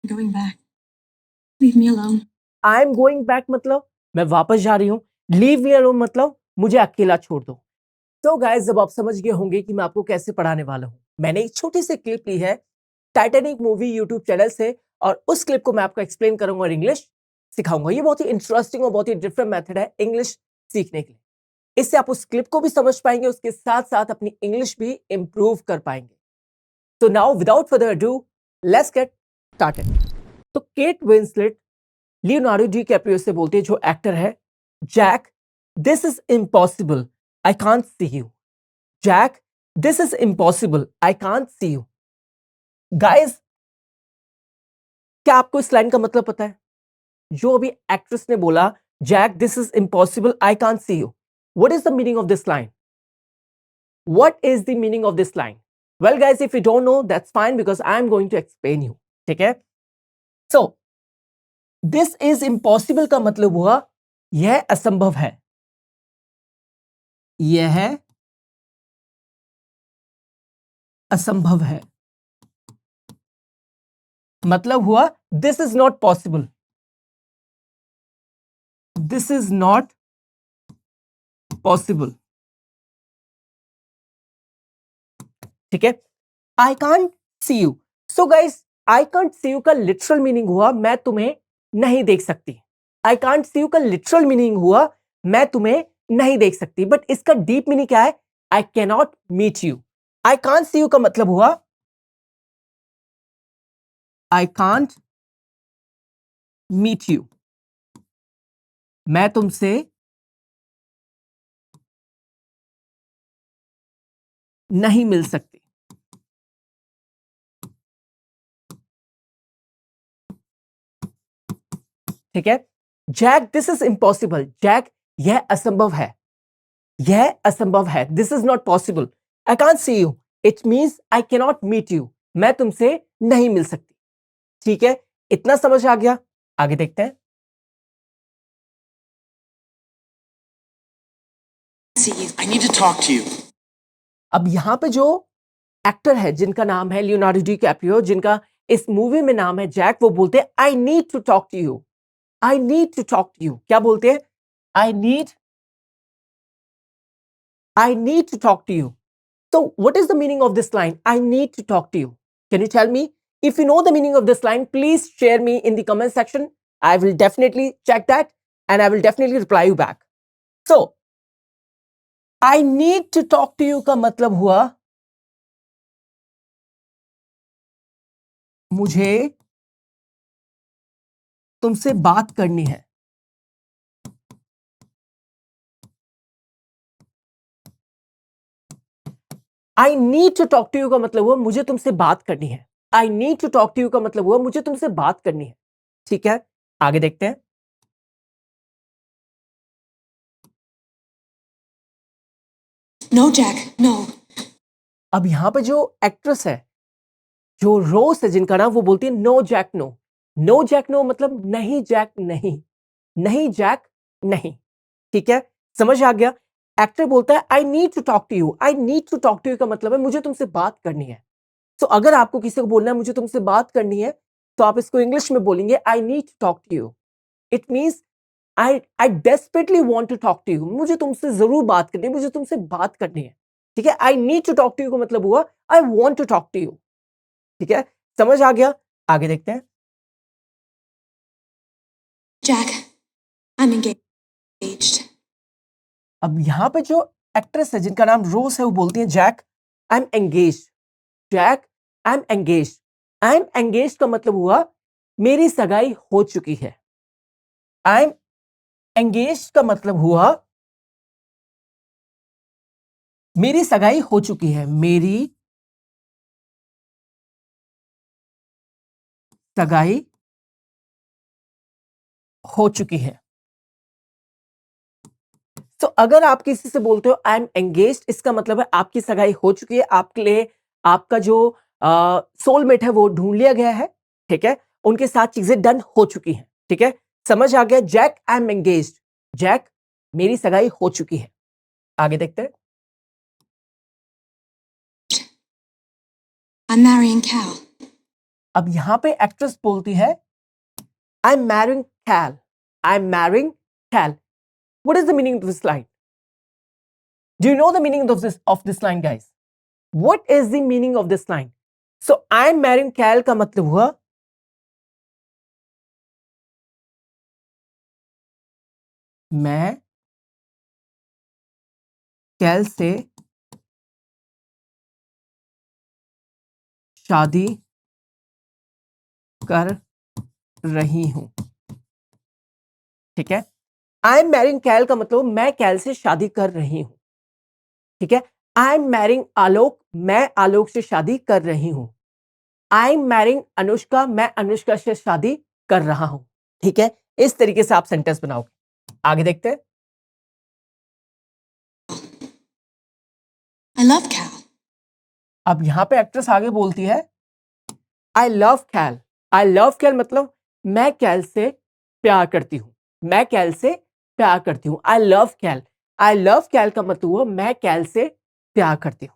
Going back. Leave me alone. I am going back मतलब मैं वापस जा रही हूँ. लीव मी अलोन मतलब मुझे अकेला छोड़ दो. तो गाइस, जब आप समझ गए होंगे कि मैं आपको कैसे पढ़ाने वाला हूँ, मैंने एक छोटी सी क्लिप ली है टाइटैनिक मूवी यूट्यूब चैनल से, और उस क्लिप को मैं आपको एक्सप्लेन करूंगा और इंग्लिश सिखाऊंगा. ये बहुत ही इंटरेस्टिंग और बहुत ही डिफरेंट मेथड है इंग्लिश सीखने के लिए. इससे आप उस क्लिप को भी समझ पाएंगे, उसके साथ साथ अपनी इंग्लिश भी इंप्रूव कर पाएंगे. तो now without further ado, let's get started. तो Kate Winslet Leonardo DiCaprio से बोलती है, जो एक्टर है, Jack this is impossible, I can't see you. Jack this is impossible, I can't see you. Guys, क्या आपको इस लाइन का मतलब पता है? जो अभी एक्ट्रेस ने बोला, Jack this is impossible, I can't see you, what is the meaning of this line? What is the meaning of this line? Well, guys, if you don't know, that's fine because I'm going to explain you. ठीक है? So, this is impossible का मतलब हुआ यह असंभव है. यह असंभव है. मतलब हुआ this is not possible. This is not possible. ठीक है? I can't see you. So guys, I can't see you का literal meaning हुआ मैं तुम्हें नहीं देख सकती. I can't see you का literal meaning हुआ मैं तुम्हें नहीं देख सकती. बट इसका डीप मीनिंग क्या है? I cannot meet you. I can't see you का मतलब हुआ I can't meet you. मैं तुमसे नहीं मिल सकती. ठीक है? Jack this is impossible. Jack यह असंभव है. यह असंभव है. This is not possible. I can't see you. It means I cannot meet you. मैं तुमसे नहीं मिल सकती. ठीक है? इतना समझ आ गया? आगे देखते हैं. I need to talk to you. अब यहां पे जो एक्टर है जिनका नाम है लियोनार्डो डी कैप्रियो, जिनका इस मूवी में नाम है जैक, वो बोलते हैं I need to talk to you. I need to talk to you. क्या बोलते हैं? I need to talk to you. So what is the meaning of this line? I need to talk to you. Can you tell me? If you know the meaning of this line, please share me in the comment section. I will definitely check that and I will definitely reply you back. So I need to talk to you का मतलब हुआ मुझे तुमसे बात करनी है. I need to talk to you का मतलब हुआ मुझे तुमसे बात करनी है. I need to talk to you का मतलब हुआ मुझे तुमसे बात करनी है. ठीक है? आगे देखते हैं. No, Jack, no. अब यहां पे जो एक्ट्रेस है, जो रोज है जिनका नाम, वो बोलती है no Jack no. No Jack no मतलब नहीं जैक नहीं. नहीं जैक नहीं. ठीक है? समझ आ गया? एक्टर बोलता है I need to talk to you. I need to talk to you का मतलब है मुझे तुमसे बात करनी है. तो अगर आपको किसी को बोलना है मुझे तुमसे बात करनी है, तो आप इसको इंग्लिश में बोलेंगे I need to talk to you. It means I desperately want to talk to you. मुझे तुमसे जरूर बात करनी है, मुझे तुमसे बात करनी है. ठीक है? I need to talk to you का मतलब हुआ I want to talk to you. ठीक है? समझ आ गया? आगे देखते हैं. Jack, I'm engaged. अब यहां पे जो एक्ट्रेस है जिनका नाम रोज है, वो बोलती है Jack I am engage. Jack I am engage. I am engage का मतलब हुआ मेरी सगाई हो चुकी है. आई एम एंगेज का मतलब हुआ मेरी सगाई हो चुकी है. मेरी सगाई हो चुकी है. तो अगर आप किसी से बोलते हो आई एम एंगेज्ड, इसका मतलब है आपकी सगाई हो चुकी है. आपके लिए आपका जो सोलमेट है वो ढूंढ लिया गया है. ठीक है? उनके साथ चीजें डन हो चुकी हैं. ठीक है? समझ आ गया? Jack I am engaged. Jack मेरी सगाई हो चुकी है. आगे देखते हैं. I'm marrying Cal. अब यहां पे एक्ट्रेस बोलती है I am marrying Cal, I am marrying Cal. What is the meaning of this line? Do you know the meaning of this line guys? What is the meaning of this line? So I am marrying Cal का मतलब हुआ मैं कैल से शादी कर रही हूं. ठीक है, आई एम मैरिंग कैल का मतलब मैं कैल से शादी कर रही हूं. ठीक है, आई एम मैरिंग आलोक, मैं आलोक से शादी कर रही हूं. आई एम मैरिंग अनुष्का, मैं अनुष्का से शादी कर रहा हूं. ठीक है, इस तरीके से आप सेंटेंस बनाओगे. आगे देखते हैं. I love Cal. अब यहां पे एक्ट्रेस आगे बोलती है I love cal. I love कैल मतलब मैं कैल से प्यार करती हूं. मैं कैल से प्यार करती हूं. I love cal. I love कैल का मतलब हुआ मैं कैल से प्यार करती हूं.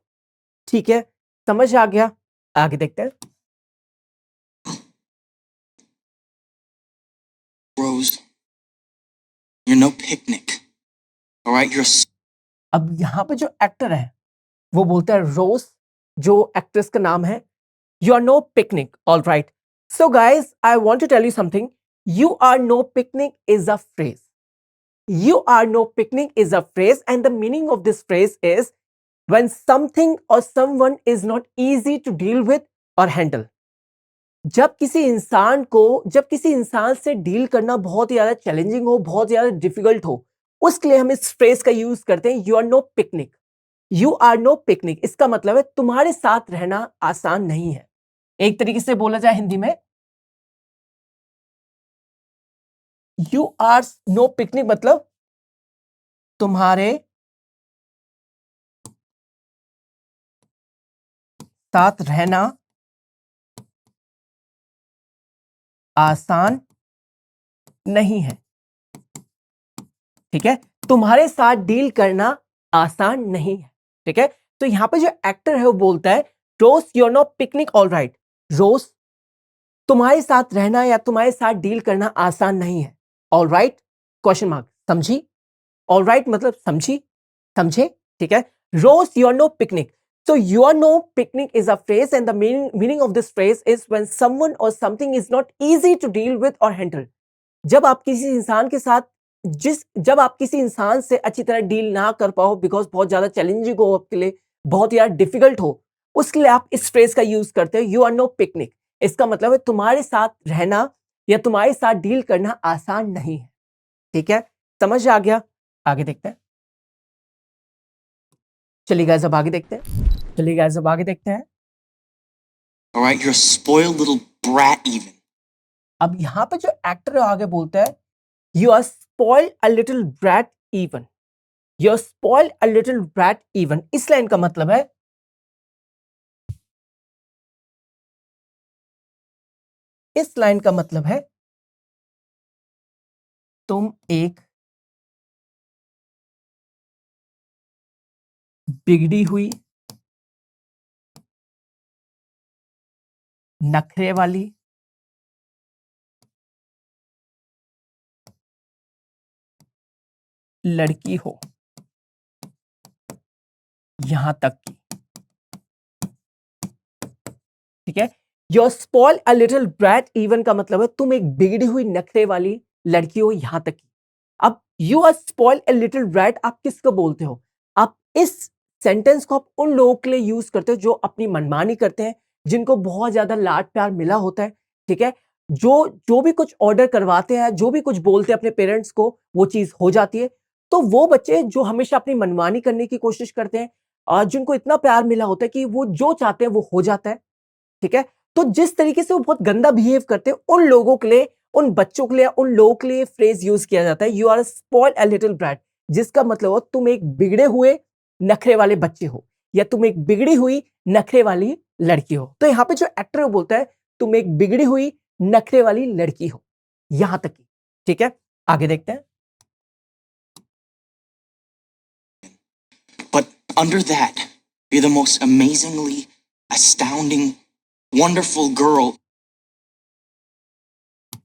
ठीक है, समझ आ गया. आगे देखते हैं. Rose, you're no picnic. All right, you're a अब यहां पे जो एक्टर है वो बोलता है रोज, जो एक्ट्रेस का नाम है, you are no picnic. All right. So guys I want to tell you something. You are no picnic is a phrase. You are no picnic is a phrase, and the meaning of this phrase is when something or someone is not easy to deal with or handle. जब किसी इंसान से deal करना बहुत ही ज्यादा challenging हो, बहुत ज्यादा डिफिकल्ट हो, उसके लिए हम इस फ्रेज का यूज करते हैं. You are no picnic. You are no picnic इसका मतलब है तुम्हारे साथ रहना आसान नहीं है. एक तरीके से बोला जाए हिंदी में, यू आर नो पिकनिक मतलब तुम्हारे साथ रहना आसान नहीं है. ठीक है, तुम्हारे साथ डील करना आसान नहीं है. ठीक है, तो यहां पे जो एक्टर है वो बोलता है Rose you are no picnic. All right, Rose तुम्हारे साथ रहना या तुम्हारे साथ डील करना आसान नहीं है. All right, question mark. समझी? ऑल राइट मतलब समझी, समझे? ठीक है, Rose you are no picnic. So you are no picnic is a phrase, and the meaning of this phrase is when someone or something is not easy to deal with or handle. जब आप किसी इंसान से अच्छी तरह deal ना कर पाओ, बिकॉज बहुत ज्यादा चैलेंजिंग हो आपके लिए, बहुत यार डिफिकल्ट हो, उसके लिए आप इस फ्रेज का यूज करते हो. यू आर नो पिकनिक इसका मतलब है तुम्हारे साथ रहना या तुम्हारे साथ डील करना आसान नहीं है. ठीक है, समझ आ गया. आगे देखते हैं. चलिए गाइस अब आगे देखते हैं. all right, you're a spoiled little brat even. अब यहां पे जो एक्टर है आगे बोलता है you are spoiled a little brat even. You are spoiled a little brat even. इस लाइन का मतलब है तुम एक बिगड़ी हुई, नखरे वाली, लड़की हो, यहां तक की. ठीक है, your spoil a little brat even का मतलब है तुम एक बिगड़ी हुई नखरे वाली लड़की हो, यहां तक की. अब you are spoil a little brat आप किसको बोलते हो? आप इस सेंटेंस को आप उन लोगों के लिए यूज करते हो जो अपनी मनमानी करते हैं, जिनको बहुत ज्यादा लाड प्यार मिला होता है. ठीक है, जो भी कुछ ऑर्डर करवाते हैं, जो भी कुछ बोलते हैं अपने पेरेंट्स को, वो चीज हो जाती है. तो वो बच्चे जो हमेशा अपनी मनमानी करने की कोशिश करते हैं और जिनको इतना प्यार मिला होता है कि वो जो चाहते हैं वो हो जाता है. ठीक है, तो जिस तरीके से वो बहुत गंदा बिहेव करते हैं उन लोगों के लिए, उन बच्चों के लिए, उन लोगों के लिए फ्रेज यूज किया जाता है you are spoil a little brat, जिसका मतलब हो तुम एक बिगड़े हुए नखरे वाले बच्चे हो या तुम एक बिगड़ी हुई नखरे वाली लड़की हो. तो यहाँ पे जो एक्टर बोलता है तुम एक बिगड़ी हुई नखरे वाली लड़की हो, यहां तक की. ठीक है, आगे देखते हैं. But under that, you're the most amazingly astounding, wonderful girl.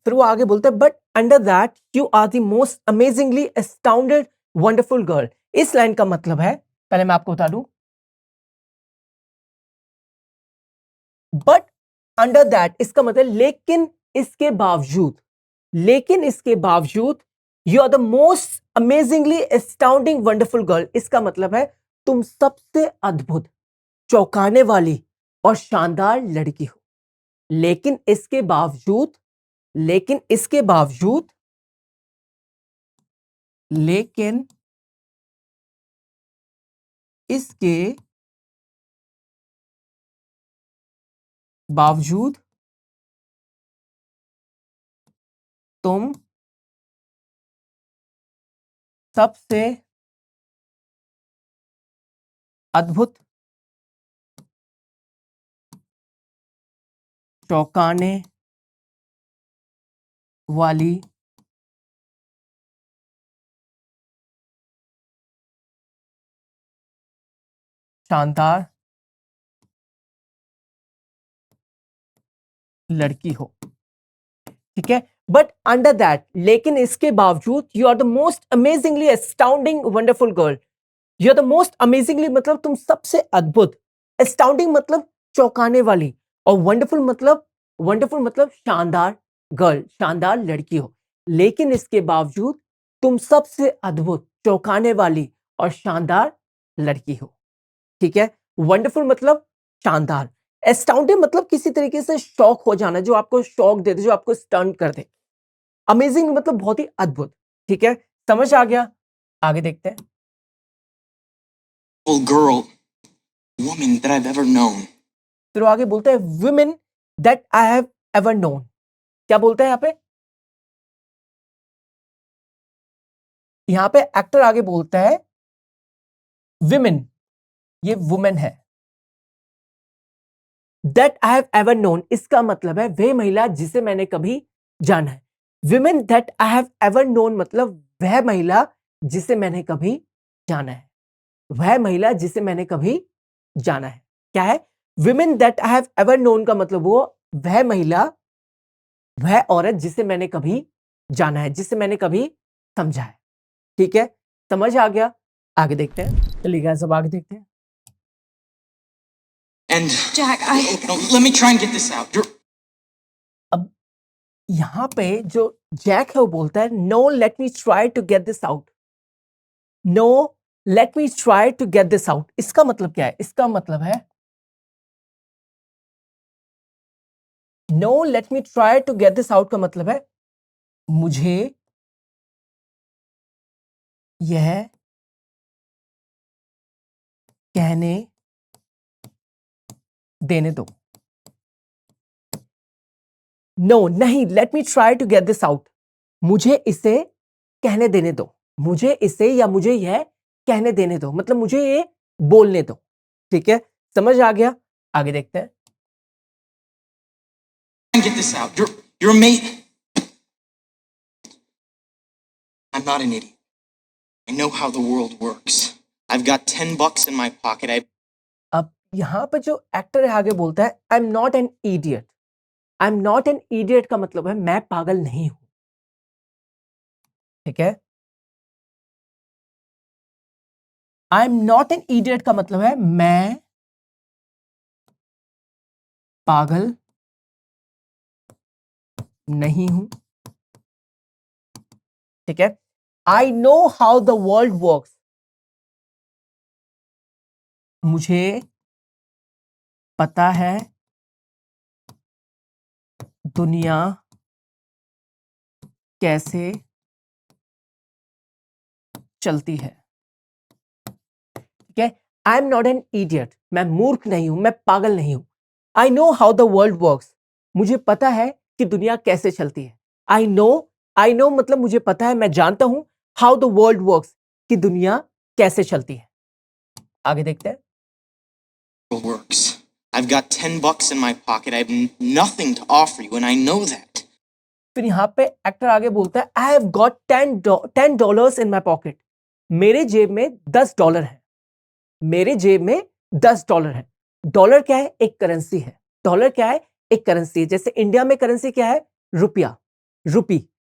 फिर वो आगे बोलता है but under that you are the most amazingly astounded wonderful girl. इस लाइन का मतलब है, पहले मैं आपको बता दूं, बट अंडर दैट इसका मतलब लेकिन इसके बावजूद, लेकिन इसके बावजूद you are the most amazingly astounding wonderful girl. इसका मतलब है तुम सबसे अद्भुत, चौंकाने वाली और शानदार लड़की हो। लेकिन इसके बावजूद, लेकिन इसके बावजूद, लेकिन इसके बावजूद तुम सबसे अद्भुत, चौंकाने वाली, शानदार लड़की हो। ठीक है, बट अंडर दैट, लेकिन इसके बावजूद you are the most amazingly astounding wonderful girl. You are the most amazingly मतलब तुम सबसे अद्भुत, एस्टाउंडिंग मतलब चौंकाने वाली, और वंडरफुल मतलब शानदार गर्ल, शानदार लड़की हो। लेकिन इसके बावजूद तुम सबसे अद्भुत, चौंकाने वाली और शानदार लड़की हो। ठीक है, वंडरफुल मतलब शानदार, एस्टाउंडिंग मतलब किसी तरीके से शॉक हो जाना, जो आपको शॉक दे दे, जो आपको स्टन कर दे। अमेजिंग मतलब बहुत ही अद्भुत। ठीक है, समझ आ गया? आगे देखते हैं। Girl, woman that I've ever known. फिर वो आगे बोलता है women that I have ever known। क्या बोलता है यहाँ पे? यहाँ पे एक्टर आगे बोलता है women, ये वुमेन है। that I have ever known इसका मतलब है वह महिला जिसे मैंने कभी जाना है। women that I have ever known मतलब वह महिला जिसे मैंने कभी जाना है, वह महिला जिसे मैंने कभी जाना है। क्या है? women that I have ever known का मतलब वो वह महिला, वह औरत जिसे मैंने कभी जाना है, जिसे मैंने कभी समझा है। ठीक है, समझ आ गया? आगे देखते हैं। चलिए गाइस, अब आगे देखते हैं। And Jack, no, let me try and get this out. अब यहां पे जो जैक है वो बोलता है no let me try to get this out. No let me try to get this out इसका मतलब क्या है? इसका मतलब है no let me try to get this out का मतलब है मुझे यह कहने देने दो। नो नहीं, let me try to get this out, मुझे इसे कहने देने दो, मुझे इसे या मुझे यह कहने देने दो, मतलब मुझे ये बोलने दो। ठीक है, समझ आ गया? आगे देखते हैं। Get this out. You're a mate. I'm not an idiot. I know how the world works. I've got $10 in my pocket. अब यहां पर जो एक्टर है आगे बोलता है I am not an idiot. I am not an idiot का मतलब है मैं पागल नहीं हूं। ठीक है, I am not an idiot का मतलब है मैं पागल नहीं हूं। ठीक है, I know how the world works, मुझे पता है दुनिया कैसे चलती है। ठीक है, I am not an idiot, मैं मूर्ख नहीं हूं, मैं पागल नहीं हूं। I know how the world works, मुझे पता है कि दुनिया कैसे चलती है। आई नो मतलब मुझे पता है, मैं जानता हूं। हाउ द वर्ल्ड वर्क्स, कि दुनिया कैसे चलती है। आगे देखते हैं। Works. I've got $10 in my pocket. I have nothing to offer you, and I know that. फिर यहां पे एक्टर आगे बोलता है I have got $10 in my pocket, मेरे जेब में $10 है। मेरे जेब में $10 है। डॉलर क्या है? एक करेंसी है। डॉलर क्या है? एक करेंसी है। जैसे इंडिया में करेंसी क्या है? रुपया। रुपी।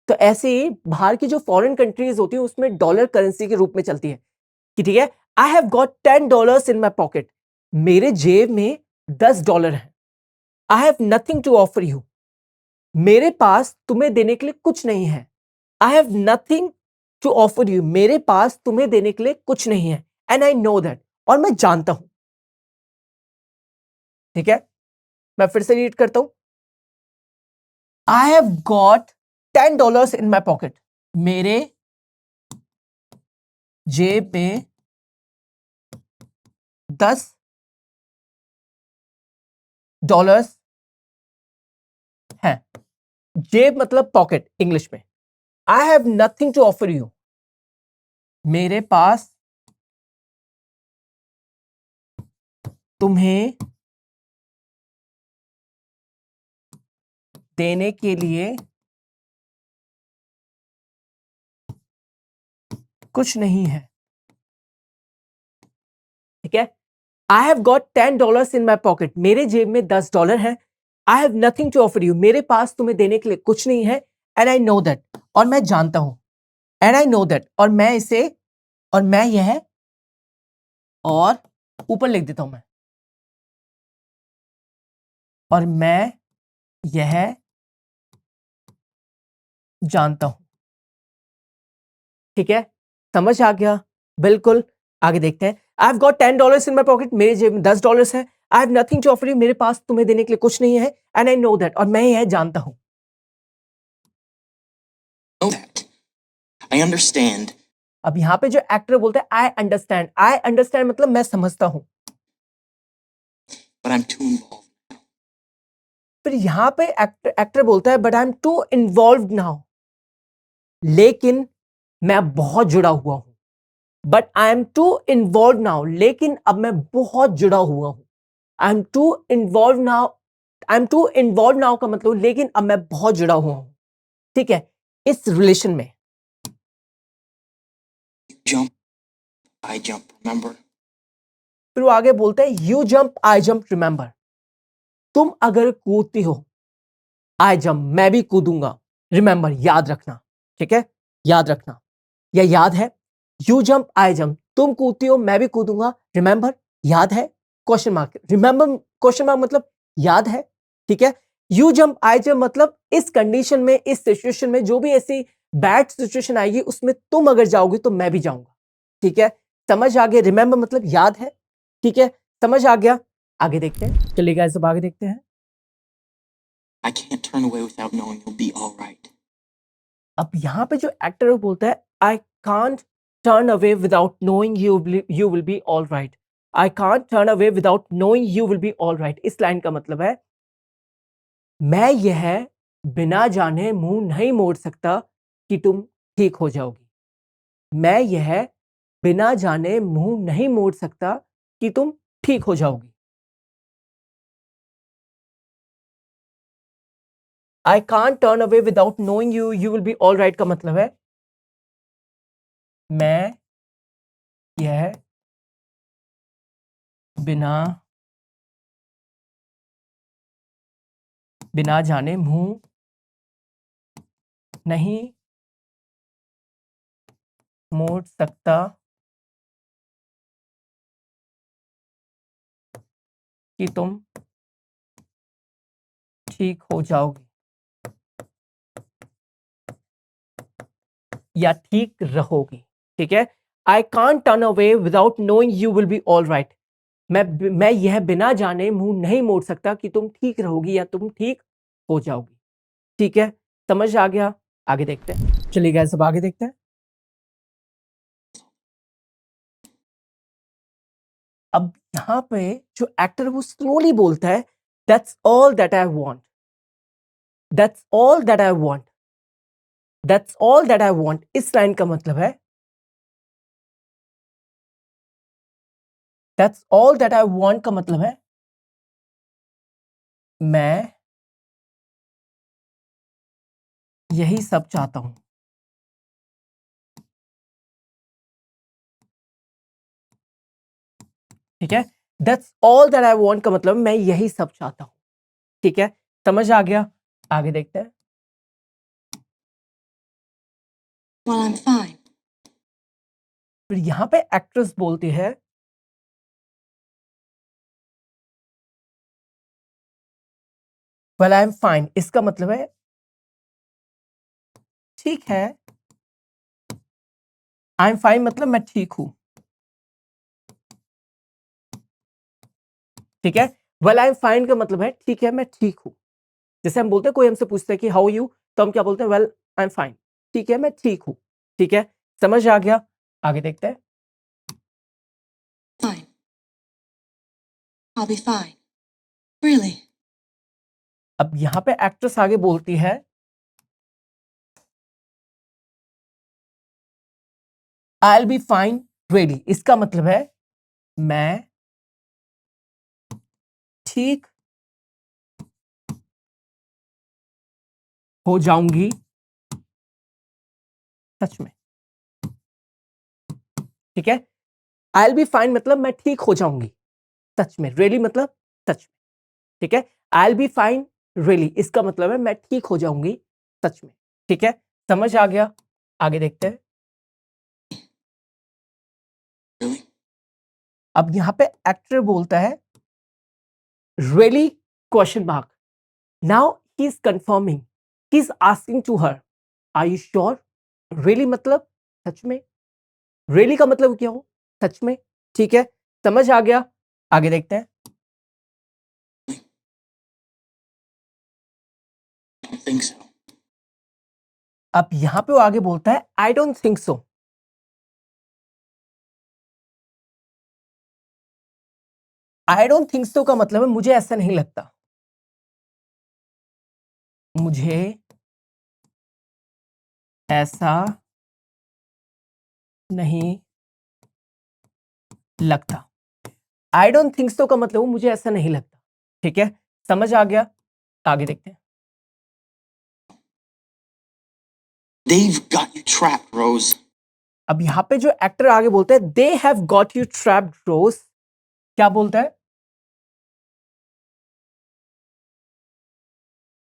तो ऐसे ही बाहर की जो फॉरेन कंट्रीज होती है उसमें डॉलर करेंसी के रूप में चलती है कि ठीक है, I have got $10 in my pocket, मेरे जेब में $10 है। I have nothing to offer you, मेरे पास तुम्हें देने के लिए कुछ नहीं है। I have nothing to offer you, मेरे पास तुम्हें देने के लिए कुछ नहीं है। एंड आई नो दैट, और मैं जानता हूं। ठीक है, मैं फिर से रीड करता हूं। आई have got $10 in my pocket, मेरे जेब में $10 है। जेब मतलब पॉकेट इंग्लिश में। I have nothing to offer you, मेरे पास तुम्हें देने के लिए कुछ नहीं है। ठीक है, I have got $10 in my pocket, मेरे जेब में $10 है। I have nothing to offer you, मेरे पास तुम्हें देने के लिए कुछ नहीं है। एंड आई नो दैट, और मैं जानता हूं। एंड आई नो दैट, और मैं इसे, और मैं यह, और ऊपर लिख देता हूं मैं, और मैं यह जानता हूं। ठीक है, समझ आ गया? बिल्कुल। आगे देखते हैं। I have got $10 in my pocket, मेरे जेब में $10 है। I have nothing to offer you, मेरे पास तुम्हें देने के लिए कुछ नहीं है। एंड आई नो दैट, और मैं यह जानता हूं। Know that. I understand, अब यहां पे जो एक्टर बोलता है आई अंडरस्टैंड, आई अंडरस्टैंड मतलब मैं समझता हूं। but I'm too involved. फिर यहां पे एक्टर बोलता है but I am too involve now, लेकिन मैं बहुत जुड़ा हुआ हूं। But I am too involve now, लेकिन अब मैं बहुत जुड़ा हुआ हूं। I am too involve now, I am too involve now का मतलब लेकिन अब मैं बहुत जुड़ा हुआ हूं। ठीक है, इस रिलेशन में। Jump, I jump, remember? फिर वो आगे बोलता है you jump I jump remember, तुम अगर कूदती हो, आई जंप मैं भी कूदूंगा, रिमेंबर याद रखना। ठीक है, याद रखना, या याद है। यू जंप आई जंप, तुम कूदती हो मैं भी कूदूंगा, रिमेंबर याद है। Question mark, remember question mark मतलब याद है। ठीक है, यू जंप आई जंप मतलब इस कंडीशन में, इस सिचुएशन में, जो भी ऐसी बैड सिचुएशन आएगी उसमें तुम अगर जाओगी तो मैं भी जाऊंगा। ठीक है, समझ आ गया? रिमेंबर मतलब याद है। ठीक है, समझ आ गया? आगे देखते हैं, चलिए गाइस अब आगे देखते हैं। I can't turn away without knowing you'll be all right. अब यहां पे जो एक्टर है बोलता है I can't turn away without knowing you will be all right. I can't turn away without knowing you will be all right. इस line का मतलब है मैं यह बिना जाने मुंह नहीं मोड़ सकता कि तुम ठीक हो जाओगी। मैं यह बिना जाने मुंह नहीं मोड़ सकता कि तुम ठीक हो जाओगी। I can't turn away without knowing you will be all right का मतलब है मैं यह बिना जाने मुंह नहीं मोड़ सकता कि तुम ठीक हो जाओगी या ठीक रहोगी। ठीक है, I can't turn away without knowing you will be all right. मैं यह बिना जाने मुंह नहीं मोड़ सकता कि तुम ठीक रहोगी या तुम ठीक हो जाओगी। ठीक है, समझ आ गया? आगे देखते हैं, चलिए गाइस अब आगे देखते हैं। अब यहां पे जो एक्टर वो स्लोली बोलता है that's all that I want, that's all that I want, that's all that I want. इस लाइन का मतलब है that's all that I want का मतलब है मैं यही सब चाहता हूं। ठीक है, that's all that I want का मतलब मैं यही सब चाहता हूं। ठीक है, समझ आ गया? आगे देखते हैं। Well, I'm fine. फिर यहां पे एक्ट्रेस बोलती है वेल आई एम फाइन, इसका मतलब है ठीक है। आई एम फाइन मतलब मैं ठीक हूं, ठीक है। वेल आई एम फाइन का मतलब है ठीक है मैं ठीक हूं। जैसे हम बोलते हैं, कोई हमसे पूछता है कि हाउ यू, तो हम क्या बोलते हैं, वेल आई एम फाइन, ठीक है मैं ठीक हूं, ठीक है। समझ आ गया? आगे देखते हैं। Fine. I'll be fine. Really? अब यहां पे एक्ट्रेस आगे बोलती है I will be fine ready, इसका मतलब है मैं ठीक हो जाऊंगी सच में, ठीक है। आई विल बी फाइन मतलब मैं ठीक हो जाऊंगी सच में, रियली मतलब सच में, ठीक है। I will be fine really, इसका मतलब है मैं ठीक हो जाऊंगी सच में, ठीक है। समझ आ गया? आगे देखते हैं। Really? अब यहां पे एक्टर बोलता है really question mark, now he is confirming, he is asking to her are you sure. Really मतलब सच में, रियली का मतलब क्या हो, सच में, ठीक है। समझ आ गया? आगे देखते हैं। I don't think so. अब यहां पे वो आगे बोलता है I don't think so. I don't think so का मतलब है मुझे ऐसा नहीं लगता, मुझे ऐसा नहीं लगता। आई डोंट थिंक सो का मतलब मुझे ऐसा नहीं लगता, ठीक है। समझ आ गया? आगे देखते हैं। They've got you trapped, Rose. अब यहां पे जो एक्टर आगे बोलते हैं they have got you trapped Rose, क्या बोलता है,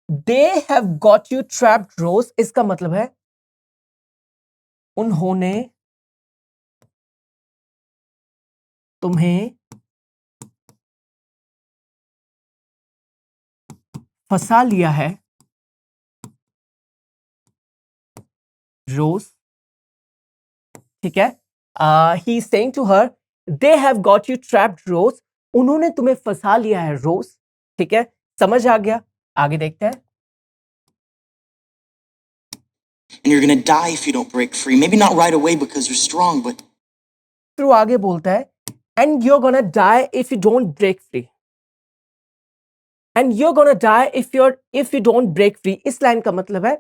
they have got you trapped Rose, इसका मतलब है उन्होंने तुम्हें फंसा लिया है रोज, ठीक है। He is saying to her they have got you trapped Rose, उन्होंने तुम्हें फंसा लिया है रोज, ठीक है। समझ आ गया? आगे देखते हैं। And you're gonna die if you don't break free. Maybe not right away because you're strong, but फिर वो आगे बोलता है and you are gonna die if you don't break free, and you are gonna die if you don't break free, इस line का मतलब है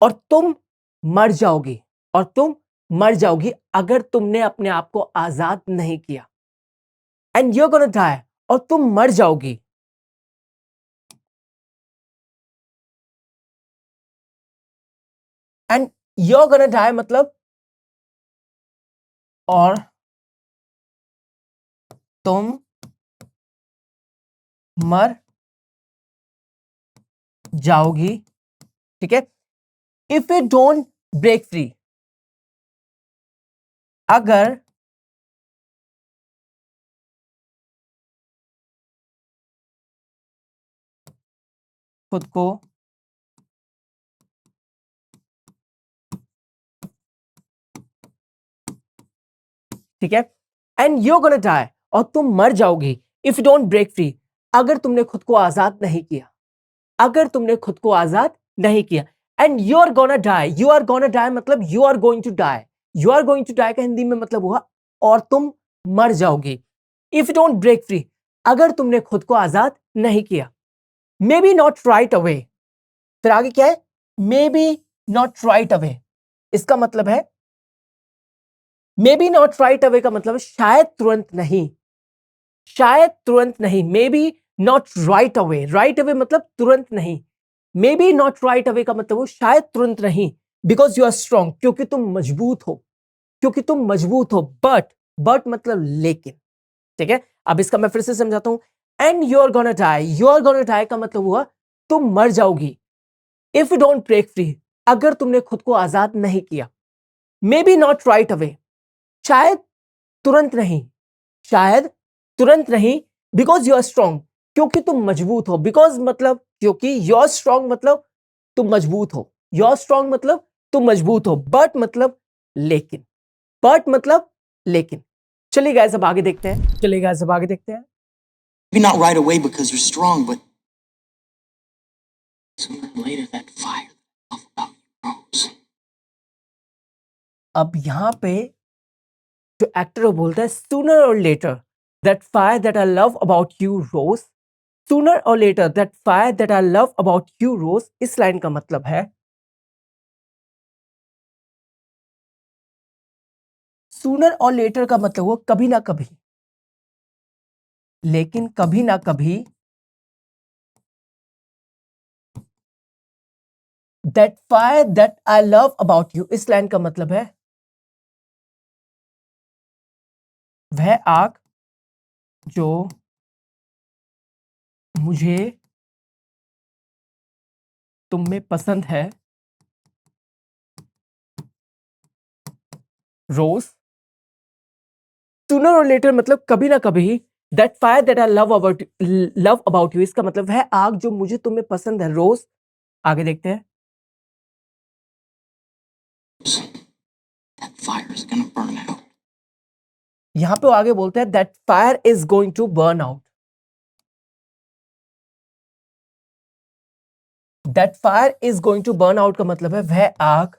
और तुम मर जाओगी, और तुम मर जाओगी अगर तुमने अपने आप को आजाद नहीं किया। And you are gonna die, और तुम मर जाओगी, and you are gonna die मतलब और तुम मर जाओगी, ठीक है। If you don't break free, अगर खुद को ठीक है, एंड यू गोना डाई, और तुम मर जाओगी if you don't break free, अगर तुमने खुद को आजाद नहीं किया, अगर तुमने खुद को आजाद नहीं किया। And you are gonna die, you are gonna die मतलब you are going to die, you are going to die का हिंदी में मतलब हुआ और तुम मर जाओगे। If you don't break free, अगर तुमने खुद को आजाद नहीं किया। Maybe not right away, फिर आगे क्या है, maybe not right away, इसका मतलब है maybe not right away का मतलब शायद तुरंत नहीं, शायद तुरंत नहीं। May be not right away, right away मतलब तुरंत नहीं। May be not right away का मतलब शायद तुरंत नहीं, बिकॉज यू आर स्ट्रॉन्ग, क्योंकि तुम मजबूत हो, क्योंकि तुम मजबूत हो। बट मतलब लेकिन, ठीक है। अब इसका मैं फिर से समझाता हूं। And you are gonna die, you are gonna die का मतलब हुआ तुम मर जाओगी if you don't break free, अगर तुमने खुद को आजाद नहीं किया, maybe not right away, शायद तुरंत नहीं, शायद तुरंत नहीं, बिकॉज यू आर स्ट्रॉन्ग, क्योंकि तुम मजबूत हो, बिकॉज मतलब क्योंकि यू आर स्ट्रॉन्ग मतलब तुम मजबूत हो, यू आर स्ट्रॉन्ग मतलब तुम मजबूत हो, बट मतलब लेकिन, बट मतलब लेकिन। चलिए गाइस अब आगे देखते हैं, चलिए गाइस अब आगे देखते हैं। Maybe not right away because you're strong, but sooner or later that fire that I love about you grows. अब यहां पे जो एक्टर वो बोलता है sooner or later that fire that I love about you Rose, sooner or later that fire that I love about you Rose, इस line का मतलब है सूनर और लेटर का मतलब वो कभी ना कभी, लेकिन कभी ना कभी, that fire that I love about you, इस लाइन का मतलब है वह आग जो मुझे तुम में पसंद है रोज, सूनर और लेटर मतलब कभी ना कभी, that fire that I love about you, इसका मतलब है आग जो मुझे तुम्हें पसंद है रोज। आगे देखते हैं। That fire is gonna burn out. यहां पे वो आगे बोलते हैं that fire is going to burn out, that fire is going to burn out का मतलब है वह आग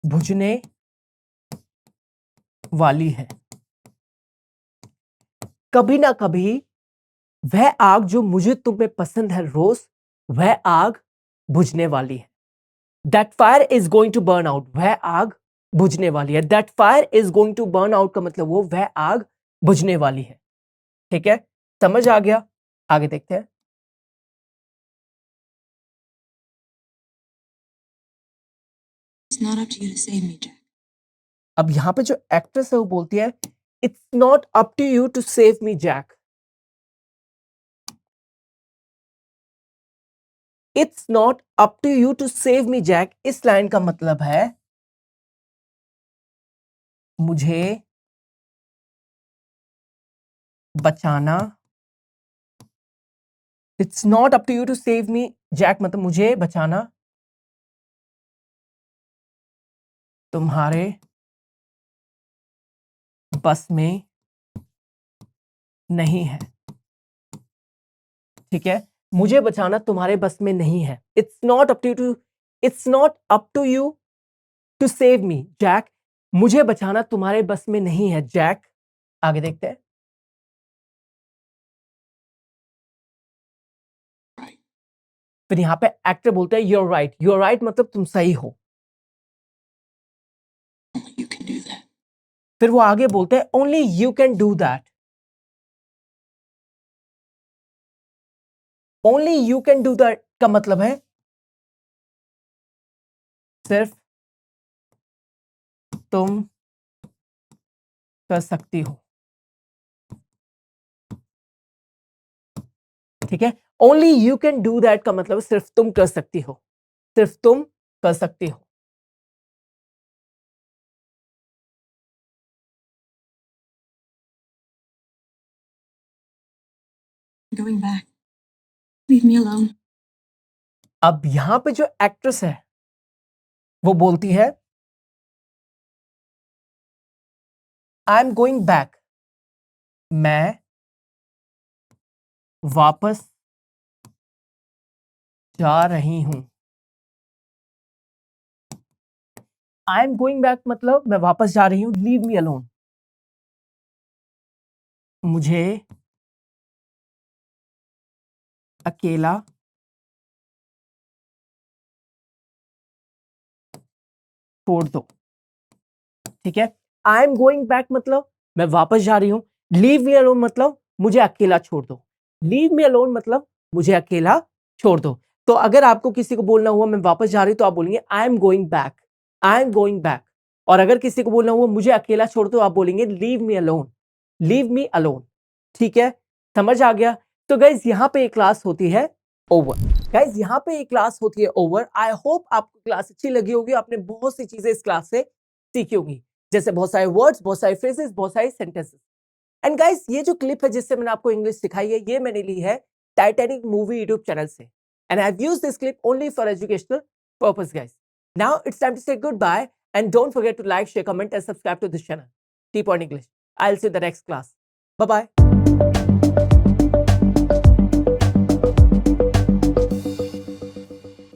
बुझने वाली है, कभी ना कभी वह आग जो मुझे तुम्हें पसंद है रोज, वह आग बुझने वाली है। That fire is going to burn out, वह आग बुझने वाली है, that fire is going to burn out का मतलब वो वह आग बुझने वाली है। ठीक है, समझ आ गया? आगे देखते हैं। It's not up to you to save me, Jack. अब यहां पे जो एक्ट्रेस है वो बोलती है it's not up to you to save me Jack, it's not up to you to save me Jack, इस लाइन का मतलब है मुझे बचाना, it's not up to you to save me Jack मतलब मुझे बचाना तुम्हारे बस में नहीं है। ठीक है, मुझे बचाना तुम्हारे बस में नहीं है, it's not up to you to save me Jack, मुझे बचाना तुम्हारे बस में नहीं है जैक। आगे देखते हैं। Right. फिर यहां पे एक्टर बोलते हैं यूर राइट मतलब तुम सही हो। Only you can do that. फिर वो आगे बोलते हैं only you can do that, only you can do that का मतलब है सिर्फ तुम कर सकती हो। ठीक है, only you can do that का मतलब सिर्फ तुम कर सकती हो, सिर्फ तुम कर सकती हो। I'm going back. Leave me alone. अब यहां पे जो एक्ट्रेस है वो बोलती है आई एम गोइंग बैक, मैं वापस जा रही हूं। आई एम गोइंग बैक मतलब मैं वापस जा रही हूं, लीव मी अलोन, मुझे अकेला छोड़ दो। ठीक है, आई एम गोइंग बैक मतलब मैं वापस जा रही हूं, लीव मी अलोन मतलब मुझे अकेला छोड़ दो, लीव मी अलोन मतलब मुझे अकेला छोड़ दो। तो अगर आपको किसी को बोलना हुआ मैं वापस जा रही हूं तो आप बोलेंगे I am going back, I am going back. और अगर किसी को बोलना हुआ मुझे अकेला छोड़ दो आप बोलेंगे leave me alone, leave me alone. ठीक है, समझ आ गया? तो गाइज यहाँ पे एक क्लास होती है ओवर। गाइज यहाँ पे एक क्लास होती है ओवर। आई होप आपको क्लास अच्छी लगी होगी, आपने बहुत सी चीजें इस क्लास से सीखी होगी, जैसे बहुत सारे वर्ड्स, बहुत सारे फ्रेजेस, बहुत सारे सेंटेंसेस। एंड गाइज ये जो क्लिप है जिससे मैंने आपको इंग्लिश सिखाई है, ये मैंने ली है टाइटैनिक मूवी यूट्यूब चैनल से। And I have used this clip only for educational purpose guys. Now it's time to say goodbye and don't forget to like, share, comment and subscribe to this channel. Keep on English. I'll see you in the next class. Bye bye.